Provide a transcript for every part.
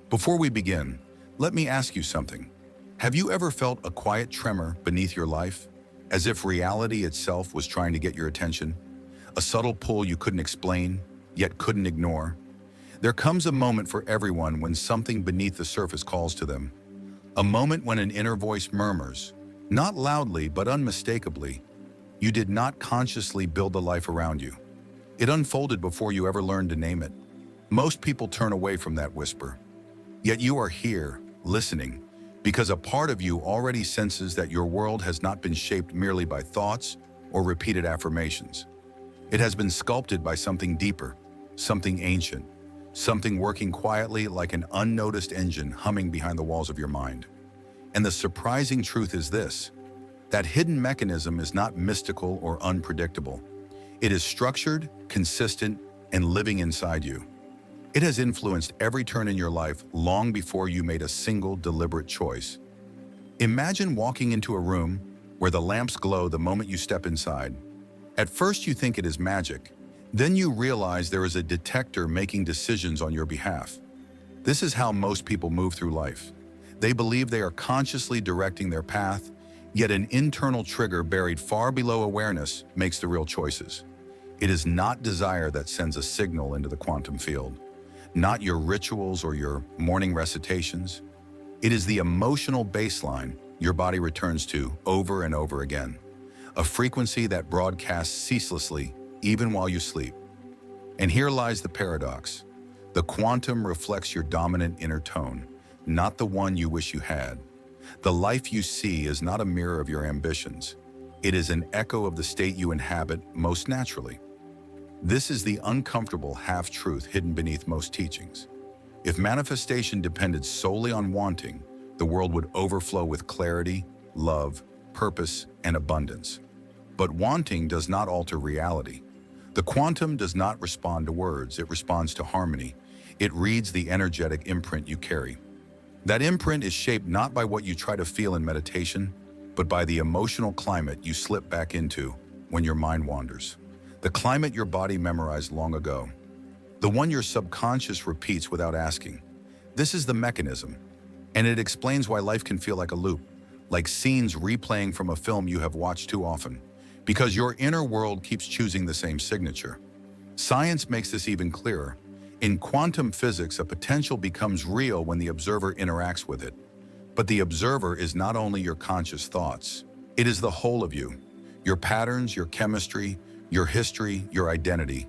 Before we begin, let me ask you something. Have you ever felt a quiet tremor beneath your life, as if reality itself was trying to get your attention? A subtle pull you couldn't explain, yet couldn't ignore? There comes a moment for everyone when something beneath the surface calls to them. A moment when an inner voice murmurs, not loudly but unmistakably, "You did not consciously build the life around you." It unfolded before you ever learned to name it. Most people turn away from that whisper. Yet you are here, listening, because a part of you already senses that your world has not been shaped merely by thoughts or repeated affirmations. It has been sculpted by something deeper, something ancient, something working quietly like an unnoticed engine humming behind the walls of your mind. And the surprising truth is this: that hidden mechanism is not mystical or unpredictable. It is structured, consistent, and living inside you. It has influenced every turn in your life long before you made a single deliberate choice. Imagine walking into a room where the lamps glow the moment you step inside. At first you think it is magic. Then you realize there is a detector making decisions on your behalf. This is how most people move through life. They believe they are consciously directing their path, yet an internal trigger buried far below awareness makes the real choices. It is not desire that sends a signal into the quantum field. Not your rituals or your morning recitations. It is the emotional baseline your body returns to over and over again. A frequency that broadcasts ceaselessly, even while you sleep. And here lies the paradox. The quantum reflects your dominant inner tone, not the one you wish you had. The life you see is not a mirror of your ambitions. It is an echo of the state you inhabit most naturally. This is the uncomfortable half-truth hidden beneath most teachings. If manifestation depended solely on wanting, the world would overflow with clarity, love, purpose, and abundance. But wanting does not alter reality. The quantum does not respond to words, it responds to harmony. It reads the energetic imprint you carry. That imprint is shaped not by what you try to feel in meditation, but by the emotional climate you slip back into when your mind wanders. The climate your body memorized long ago. The one your subconscious repeats without asking. This is the mechanism, and it explains why life can feel like a loop, like scenes replaying from a film you have watched too often, because your inner world keeps choosing the same signature. Science makes this even clearer. In quantum physics, a potential becomes real when the observer interacts with it. But the observer is not only your conscious thoughts, it is the whole of you. Your patterns, your chemistry, your history, your identity.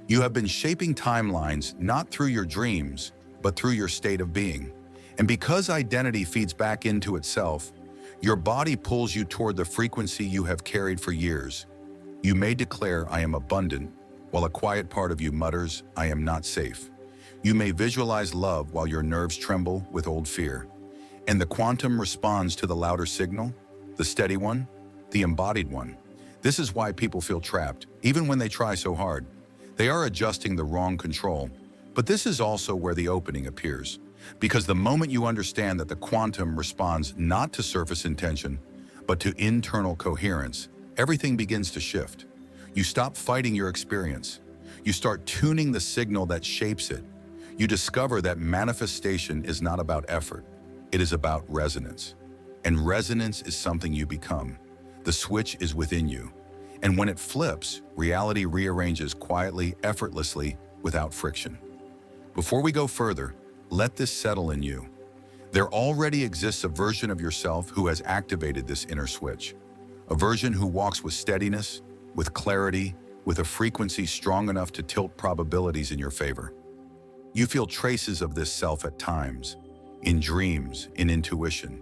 You have been shaping timelines not through your dreams, but through your state of being. And because identity feeds back into itself, your body pulls you toward the frequency you have carried for years. You may declare, "I am abundant," while a quiet part of you mutters, "I am not safe." You may visualize love while your nerves tremble with old fear. And the quantum responds to the louder signal, the steady one, the embodied one. This is why people feel trapped, even when they try so hard. They are adjusting the wrong control. But this is also where the opening appears. Because the moment you understand that the quantum responds not to surface intention, but to internal coherence, everything begins to shift. You stop fighting your experience. You start tuning the signal that shapes it. You discover that manifestation is not about effort. It is about resonance. And resonance is something you become. The switch is within you. And when it flips, reality rearranges quietly, effortlessly, without friction. Before we go further, let this settle in you. There already exists a version of yourself who has activated this inner switch. A version who walks with steadiness, with clarity, with a frequency strong enough to tilt probabilities in your favor. You feel traces of this self at times, in dreams, in intuition,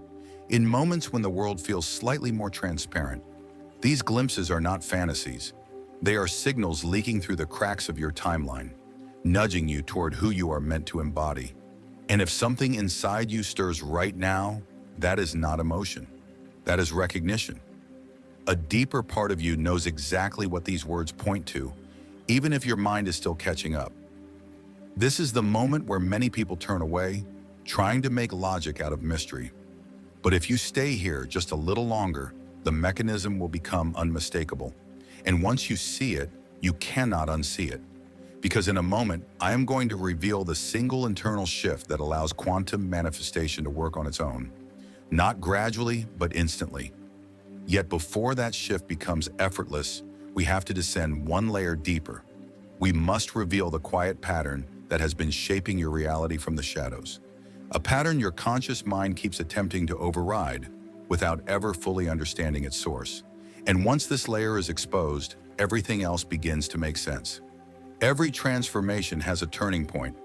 in moments when the world feels slightly more transparent. These glimpses are not fantasies. They are signals leaking through the cracks of your timeline, nudging you toward who you are meant to embody. And if something inside you stirs right now, that is not emotion. That is recognition. A deeper part of you knows exactly what these words point to, even if your mind is still catching up. This is the moment where many people turn away, trying to make logic out of mystery. But if you stay here just a little longer, the mechanism will become unmistakable. And once you see it, you cannot unsee it. because in a moment, I am going to reveal the single internal shift that allows quantum manifestation to work on its own, not gradually, but instantly. Yet before that shift becomes effortless, we have to descend one layer deeper. We must reveal the quiet pattern that has been shaping your reality from the shadows. A pattern your conscious mind keeps attempting to override without ever fully understanding its source. And once this layer is exposed, everything else begins to make sense. Every transformation has a turning point,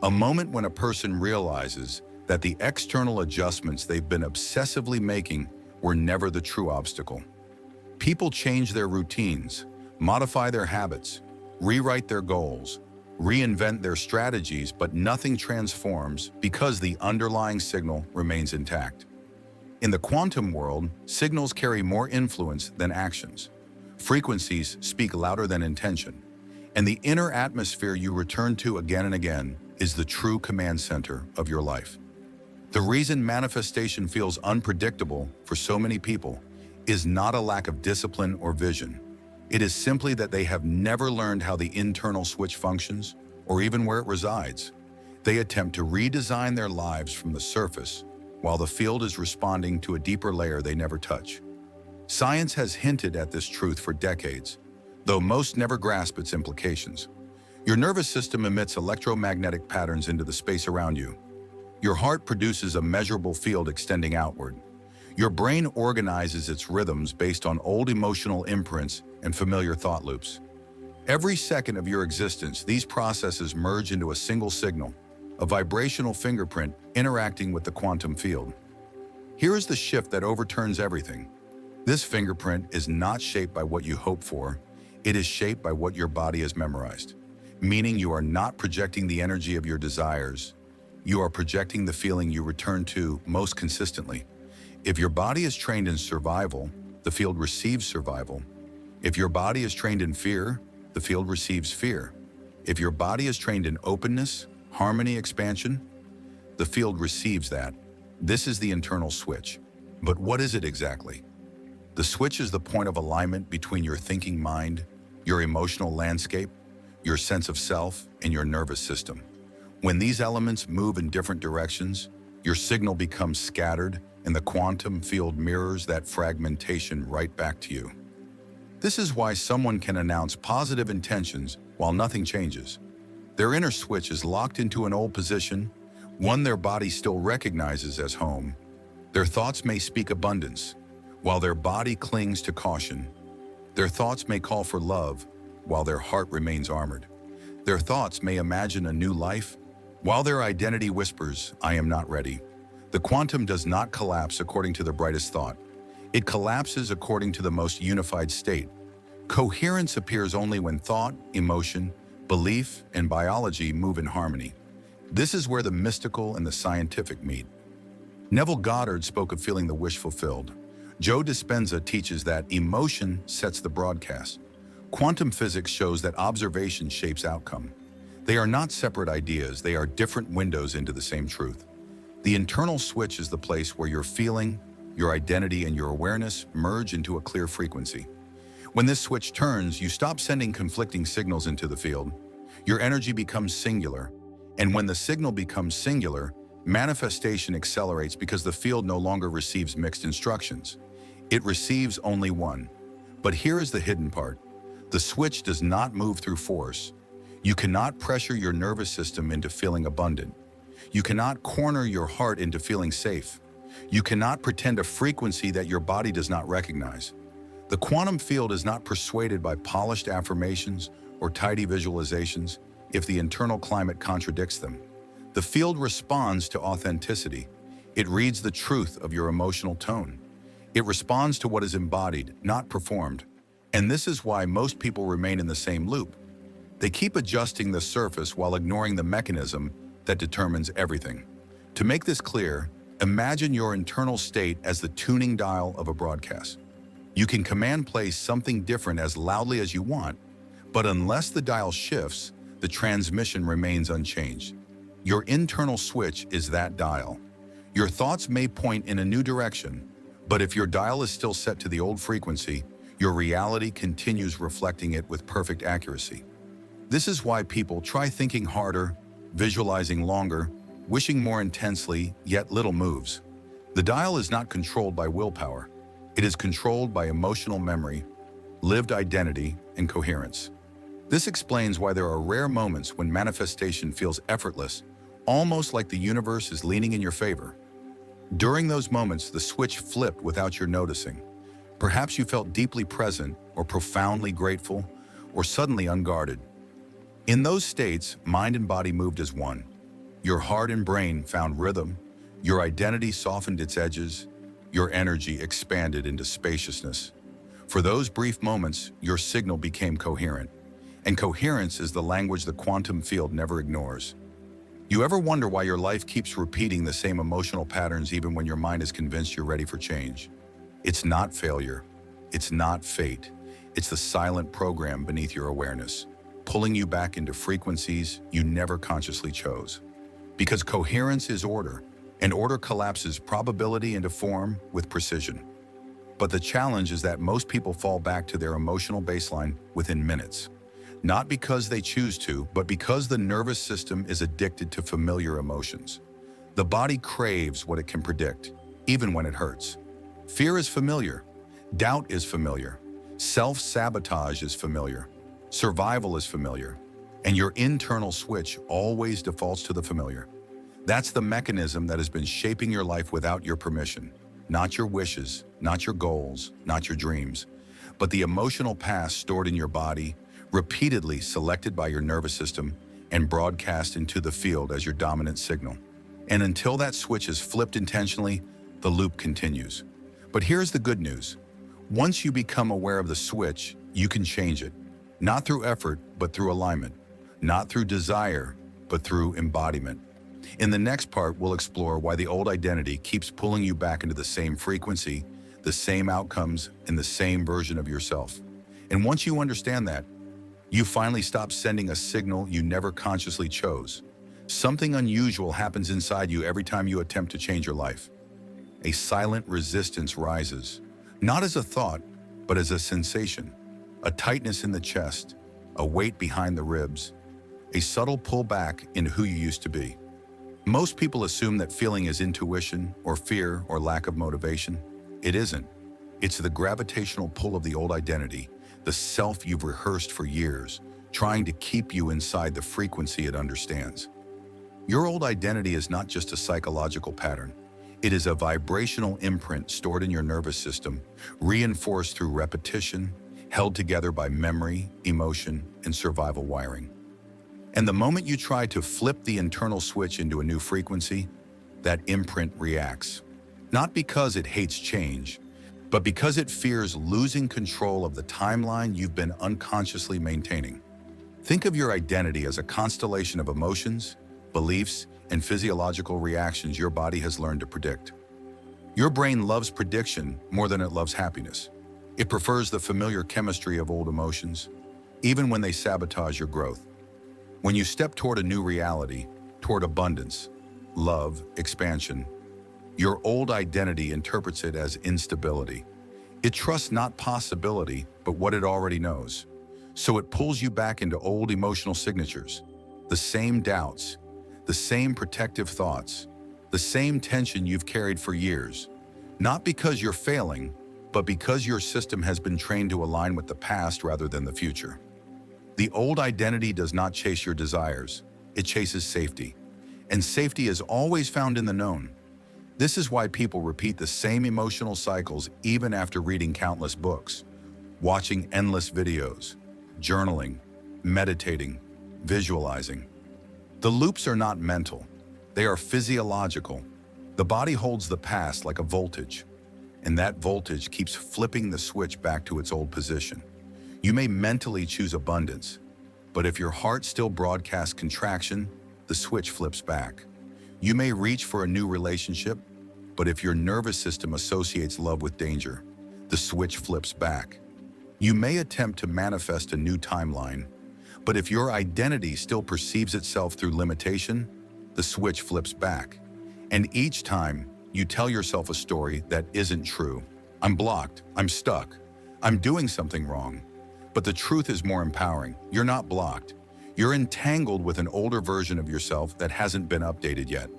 a moment when a person realizes that the external adjustments they've been obsessively making were never the true obstacle. People change their routines, modify their habits, rewrite their goals, reinvent their strategies, but nothing transforms because the underlying signal remains intact. In the quantum world, signals carry more influence than actions. Frequencies speak louder than intention. And the inner atmosphere you return to again and again is the true command center of your life. The reason manifestation feels unpredictable for so many people is not a lack of discipline or vision. It is simply that they have never learned how the internal switch functions or even where it resides. They attempt to redesign their lives from the surface while the field is responding to a deeper layer they never touch. Science has hinted at this truth for decades, though most never grasp its implications. Your nervous system emits electromagnetic patterns into the space around you. Your heart produces a measurable field extending outward. Your brain organizes its rhythms based on old emotional imprints and familiar thought loops. Every second of your existence, these processes merge into a single signal, a vibrational fingerprint interacting with the quantum field. Here is the shift that overturns everything. This fingerprint is not shaped by what you hope for. It is shaped by what your body has memorized, meaning you are not projecting the energy of your desires. You are projecting the feeling you return to most consistently. If your body is trained in survival, the field receives survival. If your body is trained in fear, the field receives fear. If your body is trained in openness, harmony, expansion, the field receives that. This is the internal switch. But what is it exactly? The switch is the point of alignment between your thinking mind, your emotional landscape, your sense of self, and your nervous system. When these elements move in different directions, your signal becomes scattered, and the quantum field mirrors that fragmentation right back to you. This is why someone can announce positive intentions while nothing changes. Their inner switch is locked into an old position, one their body still recognizes as home. Their thoughts may speak abundance, while their body clings to caution. Their thoughts may call for love, while their heart remains armored. Their thoughts may imagine a new life, while their identity whispers, "I am not ready." The quantum does not collapse according to the brightest thought. It collapses according to the most unified state. Coherence appears only when thought, emotion, belief, and biology move in harmony. This is where the mystical and the scientific meet. Neville Goddard spoke of feeling the wish fulfilled. Joe Dispenza teaches that emotion sets the broadcast. Quantum physics shows that observation shapes outcome. They are not separate ideas, they are different windows into the same truth. The internal switch is the place where your feeling, your identity, and your awareness merge into a clear frequency. When this switch turns, you stop sending conflicting signals into the field. Your energy becomes singular. And when the signal becomes singular, manifestation accelerates because the field no longer receives mixed instructions. It receives only one. But here is the hidden part. The switch does not move through force. You cannot pressure your nervous system into feeling abundant. You cannot corner your heart into feeling safe. You cannot pretend a frequency that your body does not recognize. The quantum field is not persuaded by polished affirmations or tidy visualizations if the internal climate contradicts them. The field responds to authenticity. It reads the truth of your emotional tone. It responds to what is embodied, not performed. And this is why most people remain in the same loop. They keep adjusting the surface while ignoring the mechanism that determines everything. To make this clear, imagine your internal state as the tuning dial of a broadcast. You can command play something different as loudly as you want, but unless the dial shifts, the transmission remains unchanged. Your internal switch is that dial. Your thoughts may point in a new direction, but if your dial is still set to the old frequency, your reality continues reflecting it with perfect accuracy. This is why people try thinking harder, visualizing longer, wishing more intensely, yet little moves. The dial is not controlled by willpower. It is controlled by emotional memory, lived identity, and coherence. This explains why there are rare moments when manifestation feels effortless, almost like the universe is leaning in your favor. During those moments, the switch flipped without your noticing. Perhaps you felt deeply present, or profoundly grateful, or suddenly unguarded. In those states, mind and body moved as one. Your heart and brain found rhythm, your identity softened its edges, your energy expanded into spaciousness. For those brief moments, your signal became coherent. And coherence is the language the quantum field never ignores. You ever wonder why your life keeps repeating the same emotional patterns even when your mind is convinced you're ready for change? It's not failure. It's not fate. It's the silent program beneath your awareness, pulling you back into frequencies you never consciously chose. Because coherence is order, and order collapses probability into form with precision. But the challenge is that most people fall back to their emotional baseline within minutes. Not because they choose to, but because the nervous system is addicted to familiar emotions. The body craves what it can predict, even when it hurts. Fear is familiar. Doubt is familiar. Self-sabotage is familiar. Survival is familiar. And your internal switch always defaults to the familiar. That's the mechanism that has been shaping your life without your permission. Not your wishes, not your goals, not your dreams, but the emotional past stored in your body, repeatedly selected by your nervous system and broadcast into the field as your dominant signal. And until that switch is flipped intentionally, the loop continues. But here's the good news. Once you become aware of the switch, you can change it. Not through effort, but through alignment. Not through desire, but through embodiment. In the next part, we'll explore why the old identity keeps pulling you back into the same frequency, the same outcomes, and the same version of yourself. And once you understand that, you finally stop sending a signal you never consciously chose. Something unusual happens inside you every time you attempt to change your life. A silent resistance rises, not as a thought, but as a sensation. A tightness in the chest, a weight behind the ribs, a subtle pull back into who you used to be. Most people assume that feeling is intuition or fear or lack of motivation. It isn't. It's the gravitational pull of the old identity, the self you've rehearsed for years, trying to keep you inside the frequency it understands. Your old identity is not just a psychological pattern. It is a vibrational imprint stored in your nervous system, reinforced through repetition, held together by memory, emotion, and survival wiring. And the moment you try to flip the internal switch into a new frequency, that imprint reacts. Not because it hates change, but because it fears losing control of the timeline you've been unconsciously maintaining. Think of your identity as a constellation of emotions, beliefs, and physiological reactions your body has learned to predict. Your brain loves prediction more than it loves happiness. It prefers the familiar chemistry of old emotions, even when they sabotage your growth. When you step toward a new reality, toward abundance, love, expansion, your old identity interprets it as instability. It trusts not possibility, but what it already knows. So it pulls you back into old emotional signatures, the same doubts, the same protective thoughts, the same tension you've carried for years. Not because you're failing, but because your system has been trained to align with the past rather than the future. The old identity does not chase your desires, it chases safety. And safety is always found in the known. This is why people repeat the same emotional cycles even after reading countless books, watching endless videos, journaling, meditating, visualizing. The loops are not mental, they are physiological. The body holds the past like a voltage, and that voltage keeps flipping the switch back to its old position. You may mentally choose abundance, but if your heart still broadcasts contraction, the switch flips back. You may reach for a new relationship, but if your nervous system associates love with danger, the switch flips back. You may attempt to manifest a new timeline, but if your identity still perceives itself through limitation, the switch flips back. And each time, you tell yourself a story that isn't true. I'm blocked, I'm stuck, I'm doing something wrong. But the truth is more empowering. You're not blocked. You're entangled with an older version of yourself that hasn't been updated yet.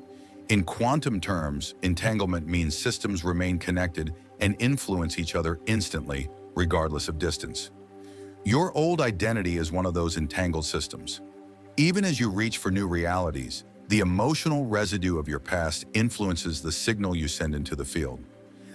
In quantum terms, entanglement means systems remain connected and influence each other instantly, regardless of distance. Your old identity is one of those entangled systems. Even as you reach for new realities, the emotional residue of your past influences the signal you send into the field.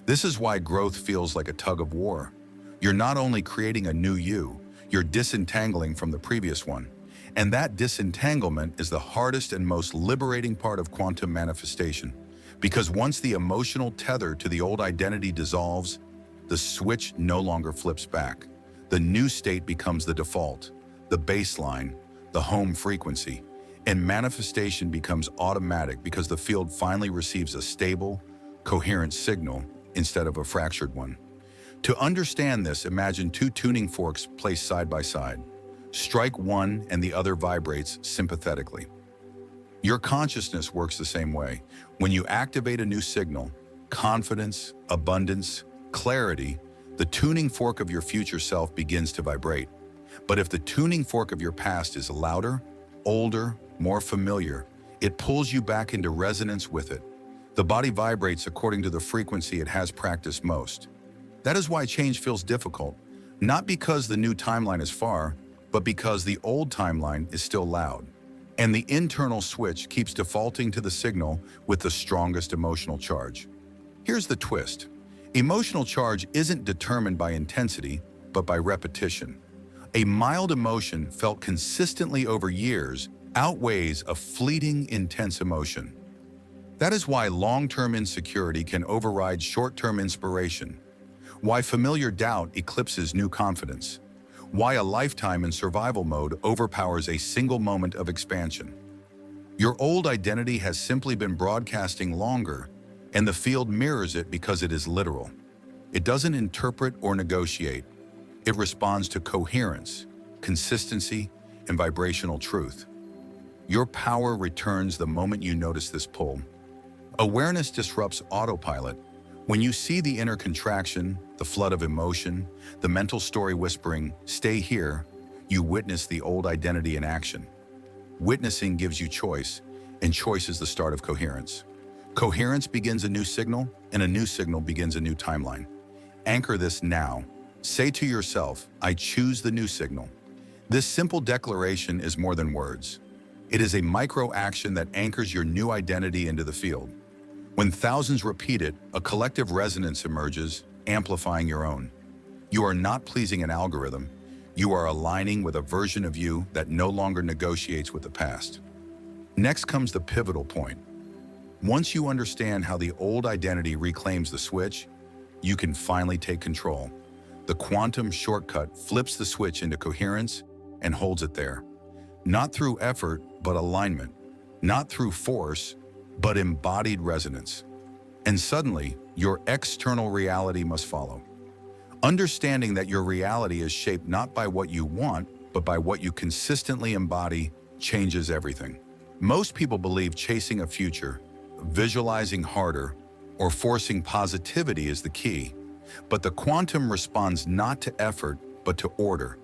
This is why growth feels like a tug of war. You're not only creating a new you, you're disentangling from the previous one. And that disentanglement is the hardest and most liberating part of quantum manifestation. Because once the emotional tether to the old identity dissolves, the switch no longer flips back. The new state becomes the default, the baseline, the home frequency. And manifestation becomes automatic because the field finally receives a stable, coherent signal instead of a fractured one. To understand this, imagine two tuning forks placed side by side. Strike one and the other vibrates sympathetically. Your consciousness works the same way. When you activate a new signal, confidence, abundance, clarity, the tuning fork of your future self begins to vibrate. But if the tuning fork of your past is louder, older, more familiar, it pulls you back into resonance with it. The body vibrates according to the frequency it has practiced most. That is why change feels difficult, not because the new timeline is far, but because the old timeline is still loud. And the internal switch keeps defaulting to the signal with the strongest emotional charge. Here's the twist. Emotional charge isn't determined by intensity, but by repetition. A mild emotion felt consistently over years outweighs a fleeting, intense emotion. That is why long-term insecurity can override short-term inspiration, why familiar doubt eclipses new confidence, why a lifetime in survival mode overpowers a single moment of expansion. Your old identity has simply been broadcasting longer, and the field mirrors it because it is literal. It doesn't interpret or negotiate. It responds to coherence, consistency, and vibrational truth. Your power returns the moment you notice this pull. Awareness disrupts autopilot. When you see the inner contraction, the flood of emotion, the mental story whispering, "Stay here," you witness the old identity in action. Witnessing gives you choice, and choice is the start of coherence. Coherence begins a new signal, and a new signal begins a new timeline. Anchor this now. Say to yourself, "I choose the new signal." This simple declaration is more than words. It is a micro-action that anchors your new identity into the field. When thousands repeat it, a collective resonance emerges, amplifying your own. You are not pleasing an algorithm. You are aligning with a version of you that no longer negotiates with the past. Next comes the pivotal point. Once you understand how the old identity reclaims the switch, you can finally take control. The quantum shortcut flips the switch into coherence and holds it there. Not through effort, but alignment. Not through force, but embodied resonance. And suddenly, your external reality must follow. Understanding that your reality is shaped not by what you want, but by what you consistently embody changes everything. Most people believe chasing a future, visualizing harder, or forcing positivity is the key. But the quantum responds not to effort, but to order.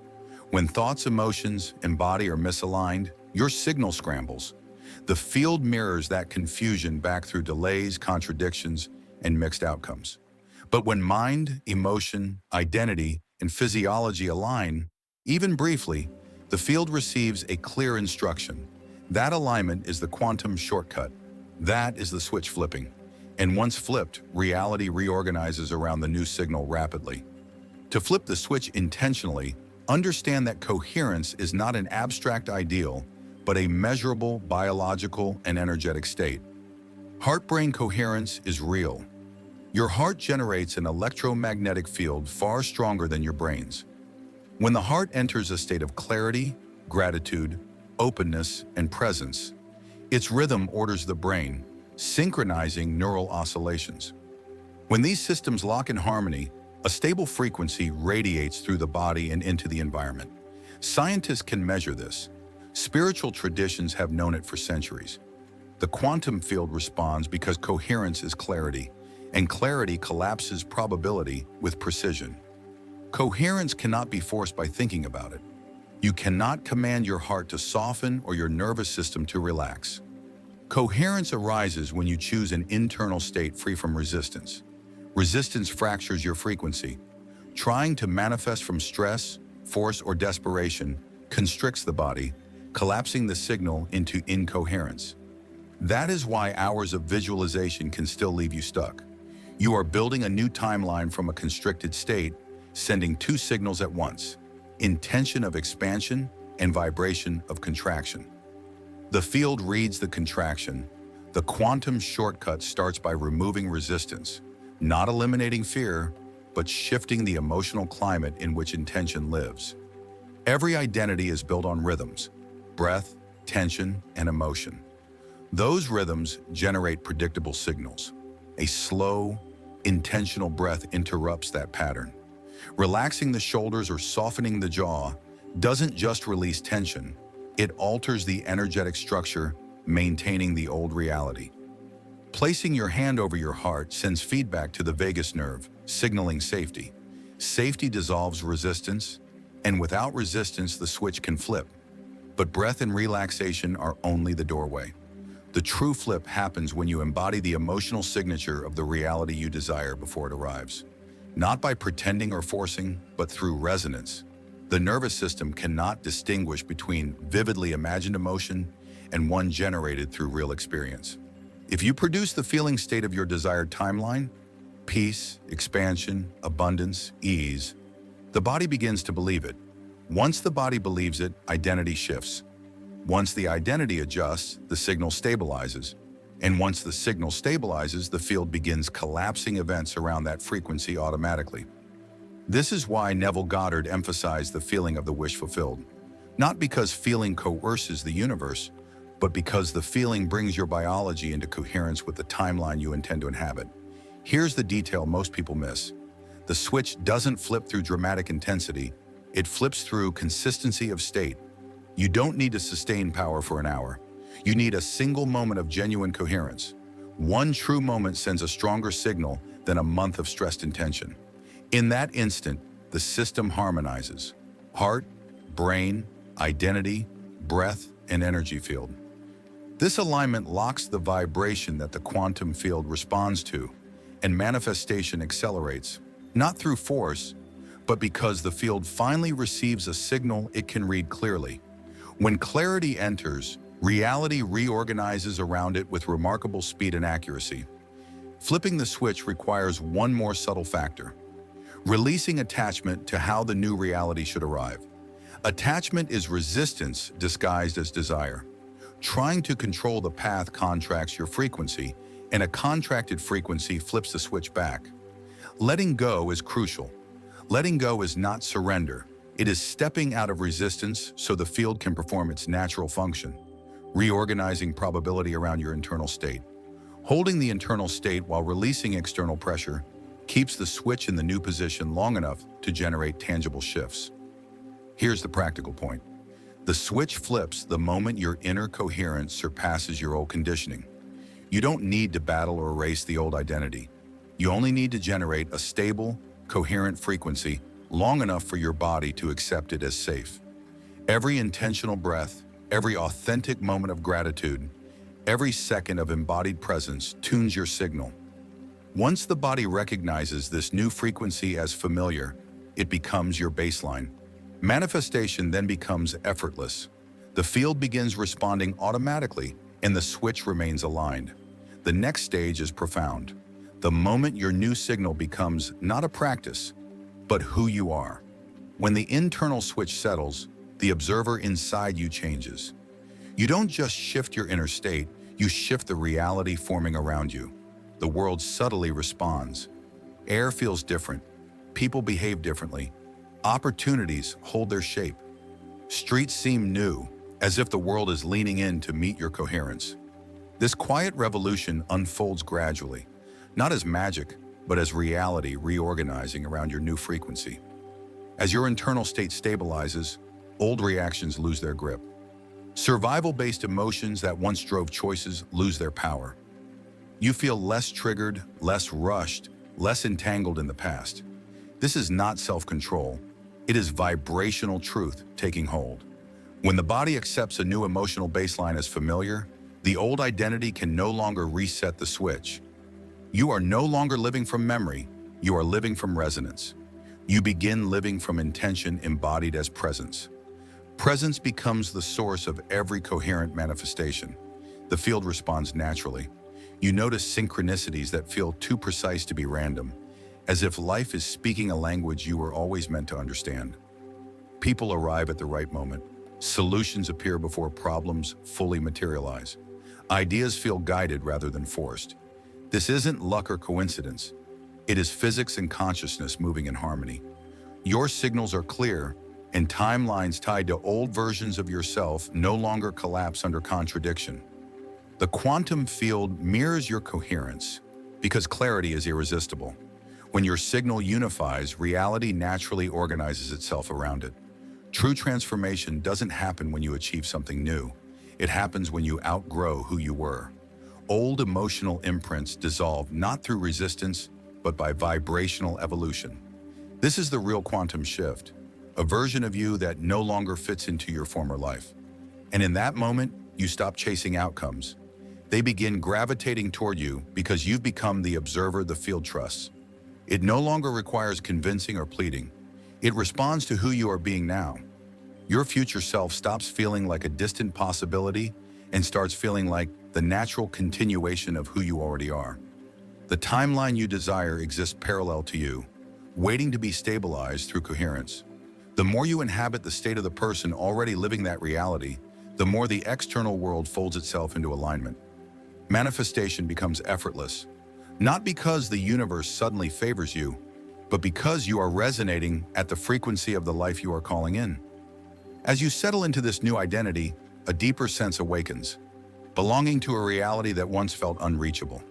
When thoughts, emotions, and body are misaligned, your signal scrambles. The field mirrors that confusion back through delays, contradictions, and mixed outcomes. But when mind, emotion, identity, and physiology align, even briefly, the field receives a clear instruction. That alignment is the quantum shortcut. That is the switch flipping. And once flipped, reality reorganizes around the new signal rapidly. To flip the switch intentionally, understand that coherence is not an abstract ideal, but a measurable biological and energetic state. Heart-brain coherence is real. Your heart generates an electromagnetic field far stronger than your brain's. When the heart enters a state of clarity, gratitude, openness, and presence, its rhythm orders the brain, synchronizing neural oscillations. When these systems lock in harmony, a stable frequency radiates through the body and into the environment. Scientists can measure this. Spiritual traditions have known it for centuries. The quantum field responds because coherence is clarity, and clarity collapses probability with precision. Coherence cannot be forced by thinking about it. You cannot command your heart to soften or your nervous system to relax. Coherence arises when you choose an internal state free from resistance. Resistance fractures your frequency. Trying to manifest from stress, force, or desperation constricts the body, collapsing the signal into incoherence. That is why hours of visualization can still leave you stuck. You are building a new timeline from a constricted state, sending two signals at once: intention of expansion and vibration of contraction. The field reads the contraction. The quantum shortcut starts by removing resistance, not eliminating fear, but shifting the emotional climate in which intention lives. Every identity is built on rhythms: breath, tension, and emotion. Those rhythms generate predictable signals. A slow, intentional breath interrupts that pattern. Relaxing the shoulders or softening the jaw doesn't just release tension, it alters the energetic structure, maintaining the old reality. Placing your hand over your heart sends feedback to the vagus nerve, signaling safety. Safety dissolves resistance, and without resistance, the switch can flip. But breath and relaxation are only the doorway. The true flip happens when you embody the emotional signature of the reality you desire before it arrives. Not by pretending or forcing, but through resonance. The nervous system cannot distinguish between vividly imagined emotion and one generated through real experience. If you produce the feeling state of your desired timeline, peace, expansion, abundance, ease, the body begins to believe it. Once the body believes it, identity shifts. Once the identity adjusts, the signal stabilizes. And once the signal stabilizes, the field begins collapsing events around that frequency automatically. This is why Neville Goddard emphasized the feeling of the wish fulfilled. Not because feeling coerces the universe, but because the feeling brings your biology into coherence with the timeline you intend to inhabit. Here's the detail most people miss. The switch doesn't flip through dramatic intensity, it flips through consistency of state. You don't need to sustain power for an hour. You need a single moment of genuine coherence. One true moment sends a stronger signal than a month of stressed intention. In that instant, the system harmonizes. Heart, brain, identity, breath, and energy field. This alignment locks the vibration that the quantum field responds to, and manifestation accelerates, not through force, but because the field finally receives a signal it can read clearly. When clarity enters, reality reorganizes around it with remarkable speed and accuracy. Flipping the switch requires one more subtle factor: releasing attachment to how the new reality should arrive. Attachment is resistance disguised as desire. Trying to control the path contracts your frequency, and a contracted frequency flips the switch back. Letting go is crucial. Letting go is not surrender. It is stepping out of resistance so the field can perform its natural function, reorganizing probability around your internal state. Holding the internal state while releasing external pressure keeps the switch in the new position long enough to generate tangible shifts. Here's the practical point. The switch flips the moment your inner coherence surpasses your old conditioning. You don't need to battle or erase the old identity. You only need to generate a stable, coherent frequency long enough for your body to accept it as safe. Every intentional breath, every authentic moment of gratitude, every second of embodied presence tunes your signal. Once the body recognizes this new frequency as familiar, it becomes your baseline. Manifestation then becomes effortless. The field begins responding automatically, and the switch remains aligned. The next stage is profound. The moment your new signal becomes not a practice, but who you are. When the internal switch settles, the observer inside you changes. You don't just shift your inner state, you shift the reality forming around you. The world subtly responds. Air feels different. People behave differently. Opportunities hold their shape. Streets seem new, as if the world is leaning in to meet your coherence. This quiet revolution unfolds gradually, not as magic, but as reality reorganizing around your new frequency. As your internal state stabilizes, old reactions lose their grip. Survival-based emotions that once drove choices lose their power. You feel less triggered, less rushed, less entangled in the past. This is not self-control. It is vibrational truth taking hold. When the body accepts a new emotional baseline as familiar, the old identity can no longer reset the switch. You are no longer living from memory, you are living from resonance. You begin living from intention embodied as presence. Presence becomes the source of every coherent manifestation. The field responds naturally. You notice synchronicities that feel too precise to be random, as if life is speaking a language you were always meant to understand. People arrive at the right moment. Solutions appear before problems fully materialize. Ideas feel guided rather than forced. This isn't luck or coincidence. It is physics and consciousness moving in harmony. Your signals are clear, and timelines tied to old versions of yourself no longer collapse under contradiction. The quantum field mirrors your coherence because clarity is irresistible. When your signal unifies, reality naturally organizes itself around it. True transformation doesn't happen when you achieve something new. It happens when you outgrow who you were. Old emotional imprints dissolve not through resistance, but by vibrational evolution. This is the real quantum shift, a version of you that no longer fits into your former life. And in that moment, you stop chasing outcomes. They begin gravitating toward you because you've become the observer the field trusts. It no longer requires convincing or pleading. It responds to who you are being now. Your future self stops feeling like a distant possibility and starts feeling like the natural continuation of who you already are. The timeline you desire exists parallel to you, waiting to be stabilized through coherence. The more you inhabit the state of the person already living that reality, the more the external world folds itself into alignment. Manifestation becomes effortless, not because the universe suddenly favors you, but because you are resonating at the frequency of the life you are calling in. As you settle into this new identity, a deeper sense awakens, belonging to a reality that once felt unreachable.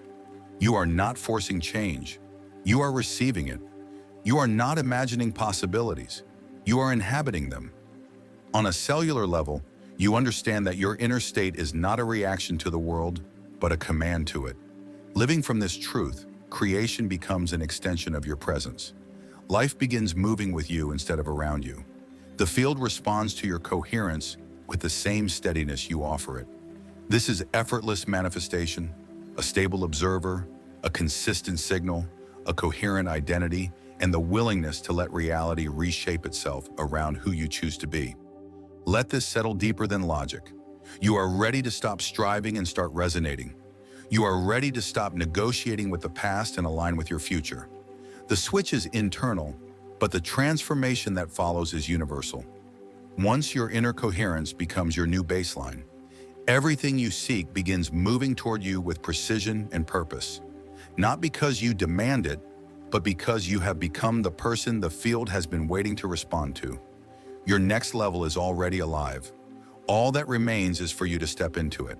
You are not forcing change. You are receiving it. You are not imagining possibilities. You are inhabiting them. On a cellular level, you understand that your inner state is not a reaction to the world, but a command to it. Living from this truth, creation becomes an extension of your presence. Life begins moving with you instead of around you. The field responds to your coherence with the same steadiness you offer it. This is effortless manifestation, a stable observer, a consistent signal, a coherent identity, and the willingness to let reality reshape itself around who you choose to be. Let this settle deeper than logic. You are ready to stop striving and start resonating. You are ready to stop negotiating with the past and align with your future. The switch is internal, but the transformation that follows is universal. Once your inner coherence becomes your new baseline, everything you seek begins moving toward you with precision and purpose. Not because you demand it, but because you have become the person the field has been waiting to respond to. Your next level is already alive. All that remains is for you to step into it.